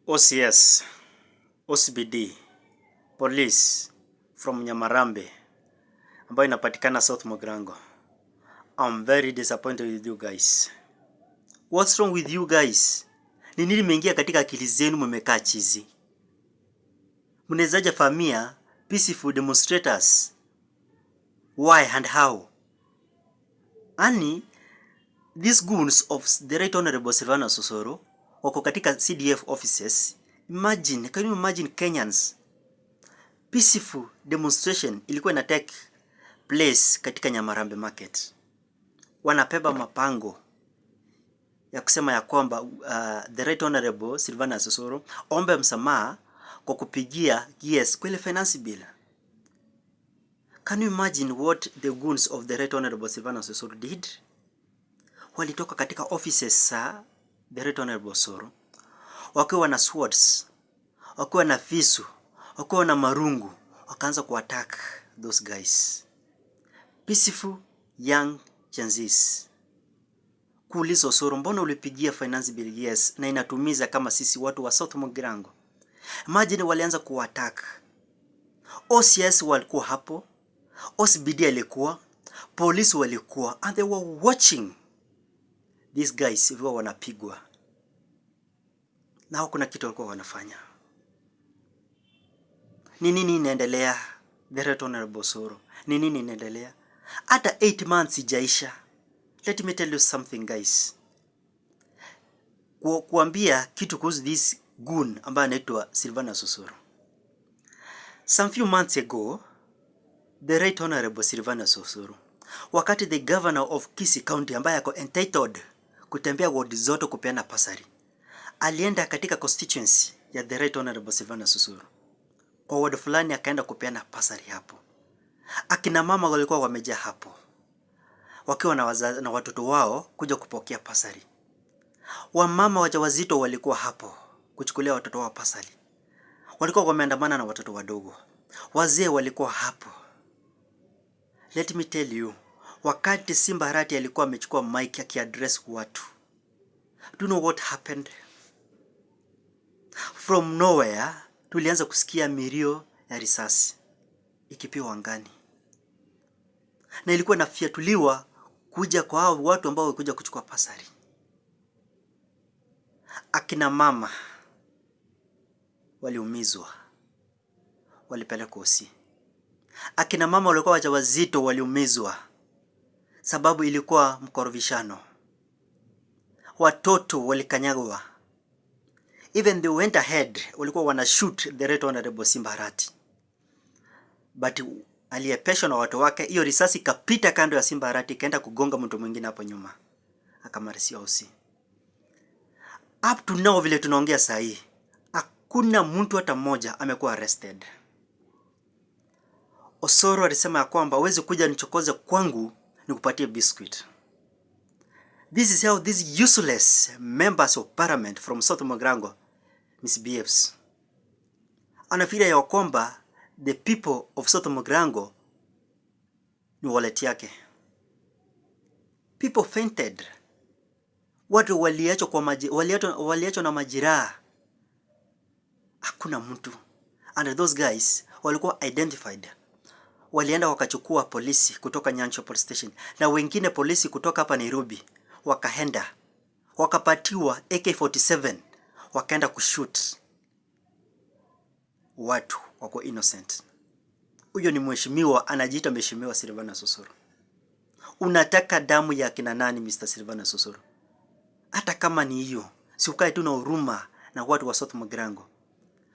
OCS, OCBD, Police from Nyamarambe ambayo inapatikana South Mogrango. I'm very disappointed with you guys. What's wrong with you guys? Ni nini imeingia katika akili zenu mmekaa chizi? Mnawezaje famia peaceful demonstrators? Why and how? Ani these goons of the Right Honorable Silvanus Osoro wako katika CDF offices. Imagine, can you imagine Kenyans? Peaceful demonstration ilikuwa ina take place katika Nyamarambe market. Wanapeba mapango ya kusema ya kwamba the Right Honorable Silvanus Osoro ombe msamaha kwa kupigia yes kwa ile finance bill. Can you imagine what the goons of the Right Honorable Silvanus Osoro did? Walitoka katika offices sa the Right Honorable Osoro wakiwa na swords, wakiwa na visu, wakiwa na marungu, wakaanza kuattack those guys. Peaceful young Chinese. Kuuliza Osoro, mbona ulipigia finance bill yes na inatumiza kama sisi watu wa South Mogrango? Imagine walianza kuattack. OCS walikuwa hapo, OCBD alikuwa, police walikuwa, and they were watching these guys hivyo wanapigwa. Na kuna kitu walikuwa wanafanya. Ni nini inaendelea? The Right Honorable Osoro. Ni nini inaendelea? Hata 8 months ijaisha. Let me tell you something guys. Kuambia kitu kuhusu this goon ambaye anaitwa Silvanus Osoro. Some few months ago, the Right Honorable Silvanus Osoro, wakati the governor of Kisii County ambaye ako entitled kutembea ward zote kupeana pasari, alienda katika constituency ya the Right Honorable Silvanus Osoro. Kwa ward fulani akaenda kupeana pasari hapo. Akina mama walikuwa wamejaa hapo, wakiwa na watoto wao kuja kupokea pasari. Wamama wajawazito walikuwa hapo kuchukulia watoto wao pasari. Walikuwa wameandamana na watoto wadogo. Wazee walikuwa hapo. Let me tell you, wakati Simba Arati alikuwa amechukua mic akiaddress watu, do you know what happened? From nowhere tulianza kusikia milio ya risasi ikipiwa angani. Na ilikuwa inafiatuliwa kuja kwa hao watu ambao walikuja kuchukua pasari. Akina mama waliumizwa, walipelekwa hosi. Akina mama walikuwa wajawazito waliumizwa sababu ilikuwa mkorofishano. Watoto walikanyagwa. Even they went ahead, walikuwa wana shoot the Right Honorable Simba Arati. But aliyepeshwa na watu wake, hiyo risasi kapita kando ya Simba Arati kaenda kugonga mtu mwingine hapo nyuma. Akamarisiwa hosi. Up to now vile tunaongea saa hii, hakuna mtu hata mmoja amekuwa arrested. Osoro alisema ya kwamba huwezi kuja nichokoze kwangu nikupatie biscuit. This is how these useless members of parliament from South Mogrango misbehaves. Anafikiria ya kwamba the people of South Mogrango ni wallet yake. People fainted. Watu waliachwa na majiraha. Hakuna mtu. And those guys walikuwa identified. Walienda wakachukua polisi kutoka Nyancho Police Station na wengine polisi kutoka hapa Nairobi, wakaenda wakapatiwa AK47, wakaenda kushoot watu wako innocent. Huyo ni mheshimiwa, anajiita mheshimiwa Silvanus Osoro. Unataka damu ya kina nani Mr. Silvanus Osoro? Hata kama ni hiyo, si ukae tu na huruma na watu wa South Mogrango.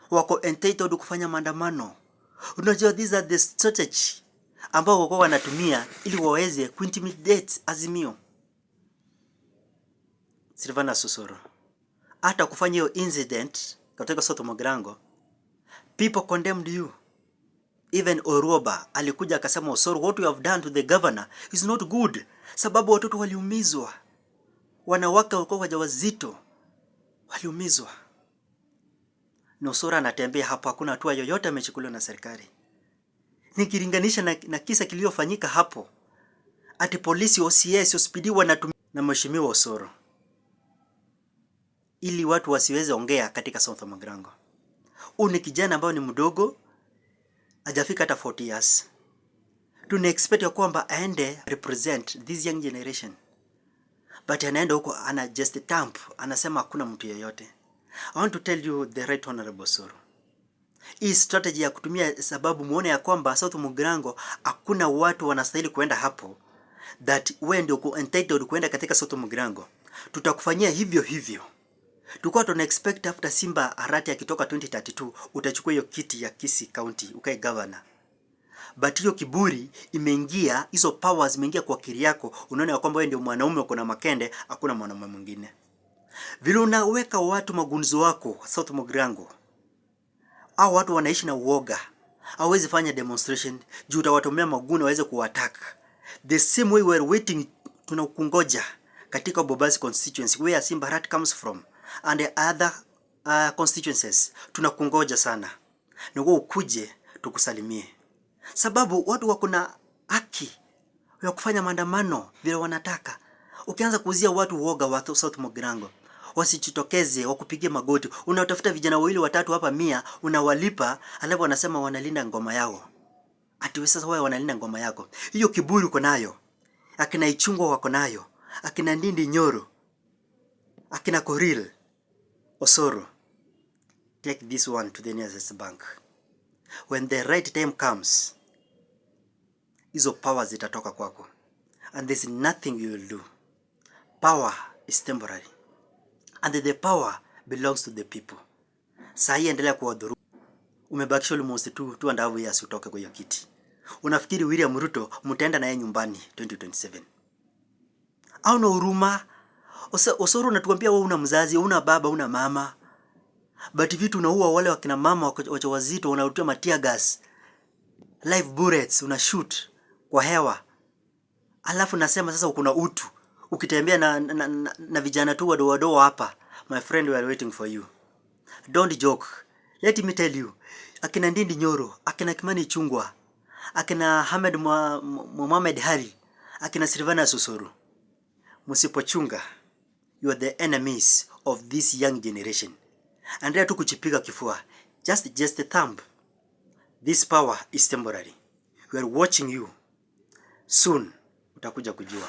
Wako entitled kufanya maandamano. Unajua these are the strategy ambao wako wanatumia ili waweze kuintimidate Azimio. Silvanus Osoro, hata kufanya hiyo incident katika South Mogrango, people condemned you. Even Oruoba alikuja akasema, Osoro, what you have done to the governor is not good. Sababu watoto waliumizwa. Wanawake walikuwa wajawazito waliumizwa. Na Osoro anatembea hapo, hakuna hatua yoyote amechukuliwa na serikali. Nikilinganisha na kisa kiliyofanyika hapo, ati polisi OCS OCPD wanatumia na mheshimiwa Osoro. ili watu wasiweze ongea katika South Mugrango. Huyu ni kijana ambaye ni mdogo, hajafika hata 40 years. Tuna expect ya kwamba aende represent this young generation. But anaenda huko ana just thump, anasema hakuna mtu yeyote. I want to tell you the right honorable Osoro. Hii strategy ya kutumia sababu muone ya kwamba South Mugrango hakuna watu wanastahili kuenda hapo, that wewe ndio entitled kuenda katika South Mugrango. Tutakufanyia hivyo hivyo. Tulikuwa tuna expect after Simba Arati akitoka 2032 utachukua hiyo kiti ya Kisii County ukae governor. But hiyo kiburi imeingia, hizo powers imeingia kwa akili yako, unaona kwamba wewe ndio mwanaume uko na makende, hakuna mwanaume mwingine. Vile unaweka watu magunzo wako South Mugrango, hao watu wanaishi na uoga. Hawezi fanya demonstration juu utawatomea maguni waweze kuattack. The same way we are waiting, tunakungoja katika Bobasi constituency where Simba Arati comes from and the other constituencies. Tunakungoja sana. Na wewe ukuje tukusalimie. Sababu watu wako na haki ya kufanya maandamano vile wanataka. Ukianza kuuzia watu uoga wa South Mugrango, wasijitokeze wakupigie magoti. Unatafuta vijana wawili watatu hapa 100 unawalipa, alafu wanasema wanalinda ngoma yao. Ati wewe sasa wewe wanalinda ngoma yako. Hiyo kiburi uko nayo. Akina Ichungwa wako nayo. Akina Ndindi Nyoro. Akina Koril Osoro. Take this one to the nearest bank. When the right time comes, hizo powers zitatoka kwako. And there's nothing you will do. Power is temporary. And the power belongs to the people. Sahi endelea kuwadhuru. Umebakisha almost 2.5 years utoke kwa hiyo kiti. Unafikiri William Ruto mtaenda naye nyumbani 2027? Au na huruma? Osoro unatuambia wewe una mzazi, una baba, una mama. But vitu unaua wale wakina mama wajawazito, unarutia matia gas, live bullets, una shoot kwa hewa. Alafu nasema sasa uko na utu. Ukitembea na vijana tu wadogo hapa. My friend, we are waiting for you. Don't joke. Let me tell you. Akina Ndindi Nyoro, akina Kimani Ichung'wah, akina Ahmed Mohamed Ali, akina Sylvanus Osoro. Msipochunga, you are the enemies of this young generation. Andrea tu kuchipiga kifua. Just a thumb. This power is temporary. We are watching you. Soon utakuja kujua.